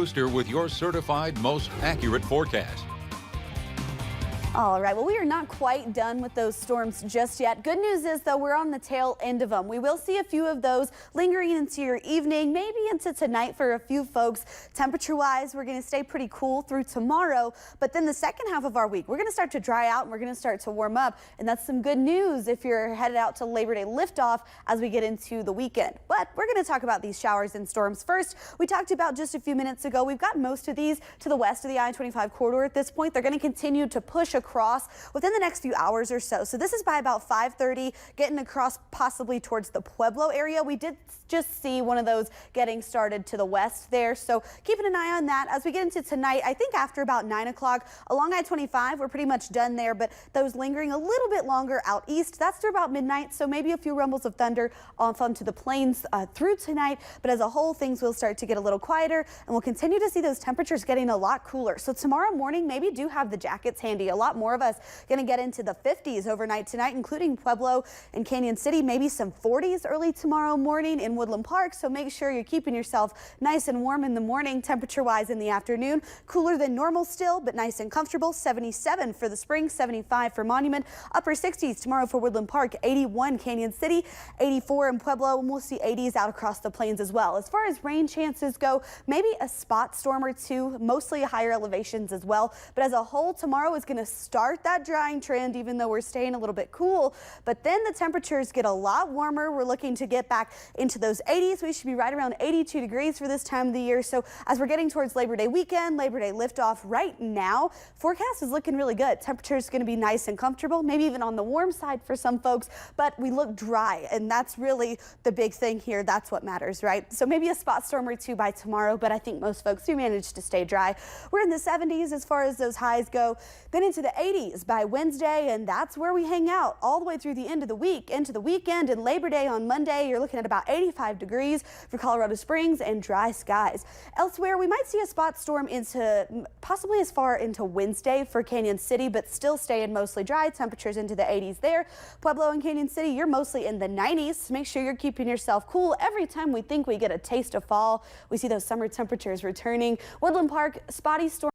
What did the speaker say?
Brewster with your certified most accurate forecast. All right, well, we are not quite done with those storms just yet. Good news is, though, we're on the tail end of them. We will see a few of those lingering into your evening, maybe into tonight for a few folks. Temperature-wise, we're going to stay pretty cool through tomorrow, but then the second half of our week, we're going to start to dry out and we're going to start to warm up, and that's some good news if you're headed out to Labor Day liftoff as we get into the weekend. But we're going to talk about these showers and storms first. We talked about just a few minutes ago, we've got most of these to the west of the I-25 corridor at this point. They're going to continue to push across within the next few hours or so. So this is by about 5:30, getting across possibly towards the Pueblo area. We did just see one of those getting started to the west there. So keeping an eye on that as we get into tonight. I think after about 9 o'clock along I-25, we're pretty much done there, but those lingering a little bit longer out east, that's through about midnight. So maybe a few rumbles of thunder off onto the plains through tonight. But as a whole, things will start to get a little quieter and we'll continue to see those temperatures getting a lot cooler. So tomorrow morning, maybe do have the jackets handy. A lot more of us going to get into the 50s overnight tonight, including Pueblo and Canyon City, maybe some 40s early tomorrow morning in Woodland Park. So make sure you're keeping yourself nice and warm in the morning. Temperature wise in the afternoon, cooler than normal still, but nice and comfortable. 77 for the Spring, 75 for Monument, upper 60s tomorrow for Woodland Park, 81 Canyon City, 84 in Pueblo, and we'll see 80s out across the plains as well. As far as rain chances go, maybe a spot storm or two, mostly higher elevations as well. But as a whole, tomorrow is going to start that drying trend, even though we're staying a little bit cool. But then the temperatures get a lot warmer. We're looking to get back into those 80s. We should be right around 82 degrees for this time of the year. So as we're getting towards Labor Day weekend, Labor Day liftoff right now, forecast is looking really good. Temperature is going to be nice and comfortable, maybe even on the warm side for some folks, but we look dry, and that's really the big thing here. That's what matters, right? So maybe a spot storm or two by tomorrow, but I think most folks do manage to stay dry. We're in the 70s as far as those highs go, then into the 80s by Wednesday, and that's where we hang out all the way through the end of the week, into the weekend, and Labor Day on Monday. You're looking at about 85 degrees for Colorado Springs and dry skies. Elsewhere, we might see a spot storm into possibly as far into Wednesday for Canyon City, but still staying mostly dry. Temperatures into the 80s there. Pueblo and Canyon City, you're mostly in the 90s. Make sure you're keeping yourself cool. Every time we think we get a taste of fall, we see those summer temperatures returning. Woodland Park, spotty storm.